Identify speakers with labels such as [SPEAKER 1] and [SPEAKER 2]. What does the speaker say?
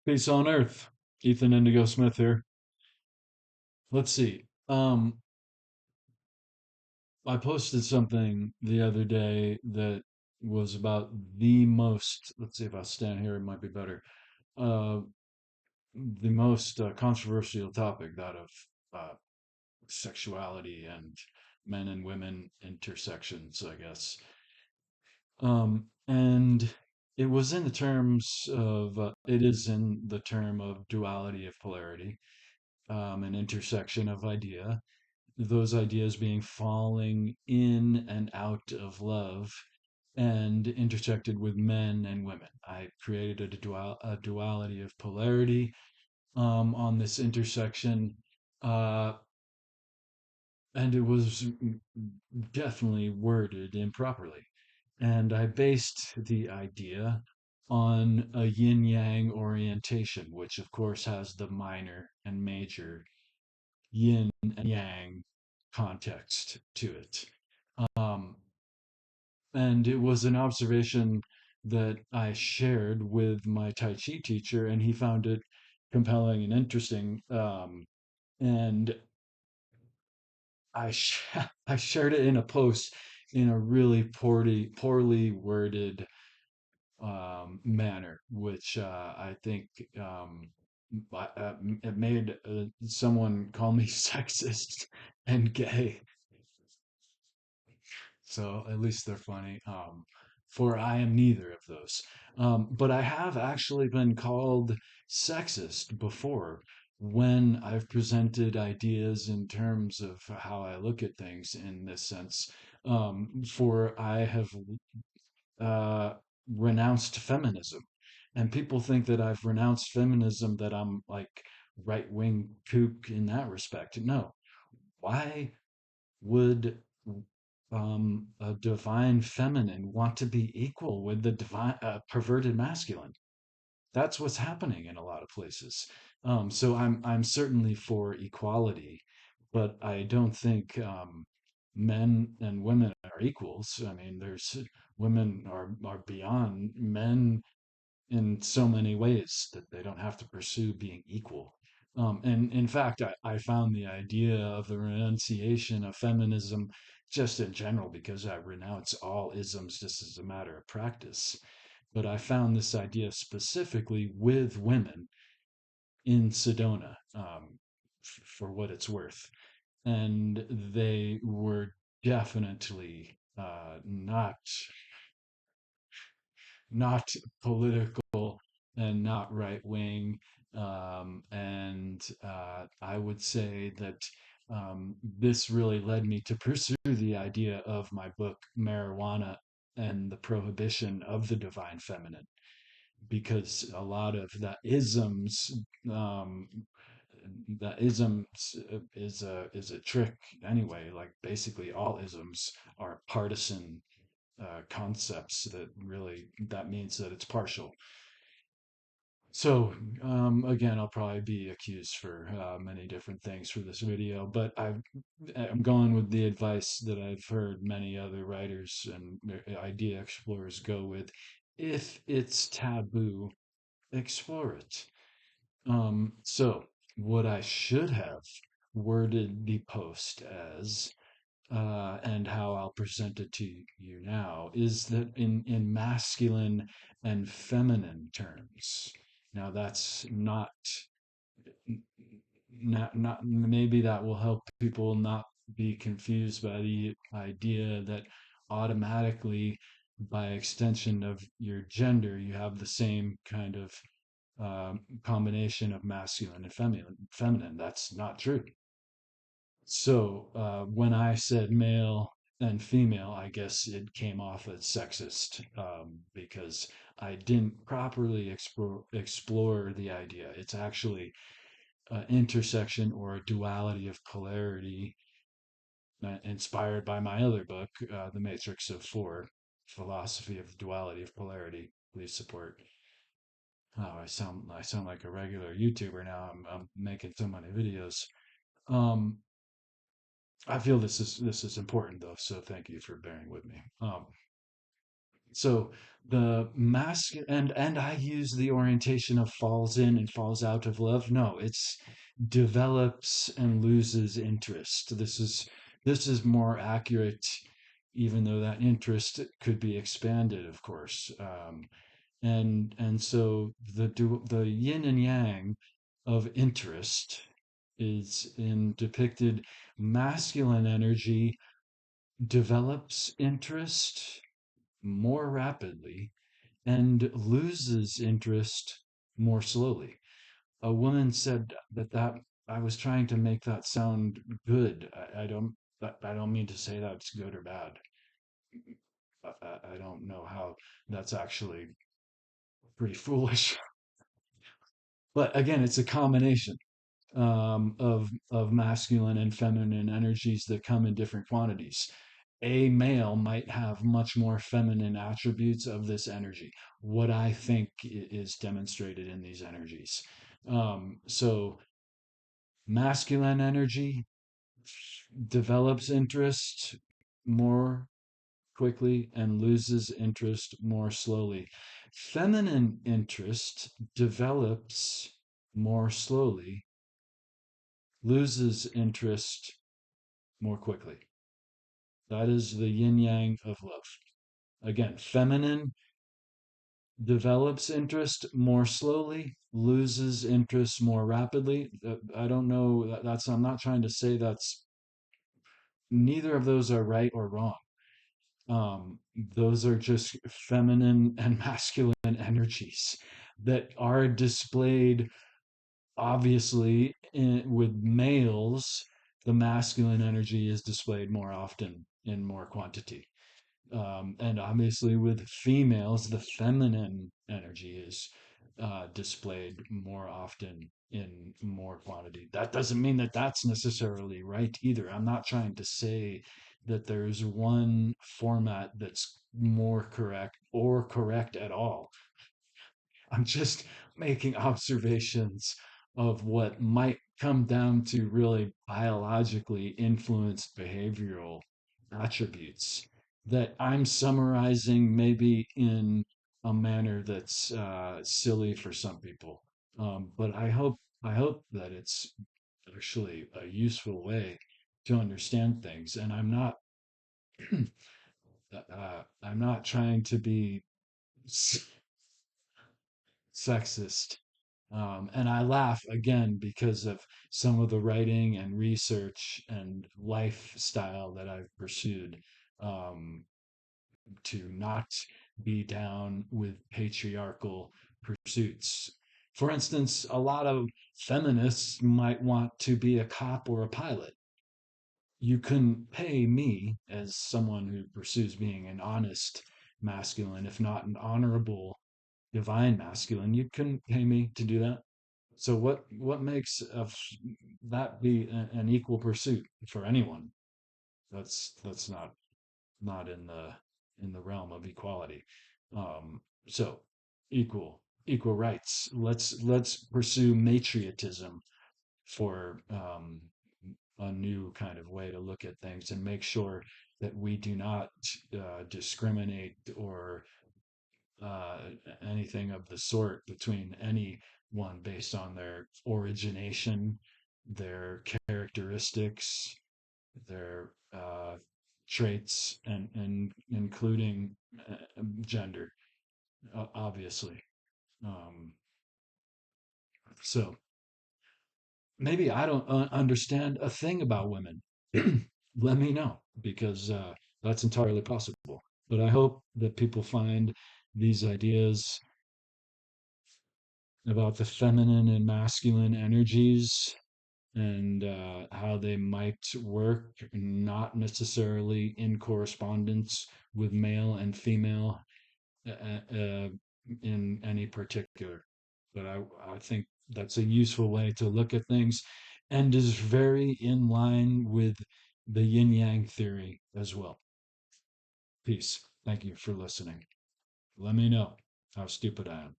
[SPEAKER 1] Peace on Earth. Ethan Indigo Smith here. Let's see. I posted something the other day that was about the most, let's see if I stand here, it might be better. Uh, the most controversial topic, that of uh, sexuality and men and women intersections, I guess. And it was in the terms of, it is in the term of duality of polarity, an intersection of idea, those ideas being falling in and out of love and intersected with men and women. I created a duality of polarity on this intersection, uh, and it was definitely worded improperly. And I based the idea on a yin yang orientation, which of course has the minor and major yin and yang context to it. Um, and it was an observation that I shared with my Tai Chi teacher, and he found it compelling and interesting. And I shared it in a post in a really poorly worded manner, which I think it made someone call me sexist and gay. So at least they're funny. For I am neither of those. But I have actually been called sexist before when I've presented ideas in terms of how I look at things in this sense. For I have uh, renounced feminism. And people think that I've renounced feminism, that I'm like right wing kook in that respect. No. Why would a divine feminine want to be equal with the divine perverted masculine? That's what's happening in a lot of places. So I'm certainly for equality, but I don't think men and women are equals. I mean, there's women are beyond men in so many ways that they don't have to pursue being equal. And in fact, I found the idea of the renunciation of feminism just in general, because I renounce all isms just as a matter of practice. But I found this idea specifically with women in Sedona, for what it's worth. And they were definitely not political and not right wing. And I would say that this really led me to pursue the idea of my book, Marijuana and the Prohibition of the Divine Feminine, because a lot of um, the isms is a trick anyway. Like basically all isms are partisan concepts that really that means that it's partial. So again, I'll probably be accused for many different things for this video, but I'm going with the advice that I've heard many other writers and idea explorers go with. If it's taboo, explore it. So what I should have worded the post as, and how I'll present it to you now, is that in masculine and feminine terms. Now that's not maybe that will help people not be confused by the idea that automatically, by extension of your gender, you have the same kind of combination of masculine and feminine. That's not true. So when I said male and female, I guess it came off as sexist, because I didn't properly explore the idea. It's actually an intersection or a duality of polarity, inspired by my other book, The Matrix of Four, Philosophy of the Duality of Polarity. Please support. Oh, I sound like a regular YouTuber now. I'm making so many videos. Um, I feel this is important though, so thank you for bearing with me. So the and I use the orientation of falls in and falls out of love. No, it's develops and loses interest. This is more accurate, even though that interest could be expanded, of course. And so the yin and yang of interest is in depicted masculine energy develops interest more rapidly and loses interest more slowly. A woman said that I was trying to make that sound good. I don't mean to say that's good or bad. I don't know how that's actually pretty foolish. But again, it's a combination of masculine and feminine energies that come in different quantities. A male might have much more feminine attributes of this energy, what I think is demonstrated in these energies. So, masculine energy develops interest more quickly and loses interest more slowly. Feminine interest develops more slowly, loses interest more quickly. That is the yin yang of love. Again, feminine develops interest more slowly, loses interest more rapidly. I don't know. I'm not trying to say that's neither of those are right or wrong. Those are just feminine and masculine energies that are displayed obviously with males. The masculine energy is displayed more often in more quantity. And obviously, with females, the feminine energy is displayed more often in more quantity. That doesn't mean that that's necessarily right either. I'm not trying to say that there's one format that's more correct or correct at all. I'm just making observations of what might come down to really biologically influenced behavioral attributes that I'm summarizing maybe in a manner that's silly for some people. But I hope that it's actually a useful way to understand things. And I'm not trying to be sexist. And I laugh again because of some of the writing and research and lifestyle that I've pursued um, to not be down with patriarchal pursuits. For instance, a lot of feminists might want to be a cop or a pilot. You couldn't pay me, as someone who pursues being an honest masculine, if not an honorable divine masculine, you couldn't pay me to do that. So what makes that be an equal pursuit for anyone? That's not in the realm of equality. So equal rights. Let's pursue matriatism for a new kind of way to look at things and make sure that we do not discriminate or uh, anything of the sort between anyone based on their origination, their characteristics, their traits, and including gender, obviously. Um, so maybe I don't understand a thing about women. Let me know because that's entirely possible. But I hope that people find these ideas about the feminine and masculine energies and how they might work, not necessarily in correspondence with male and female in any particular. But I think that's a useful way to look at things and is very in line with the yin yang theory as well. Peace. Thank you for listening. Let me know how stupid I am.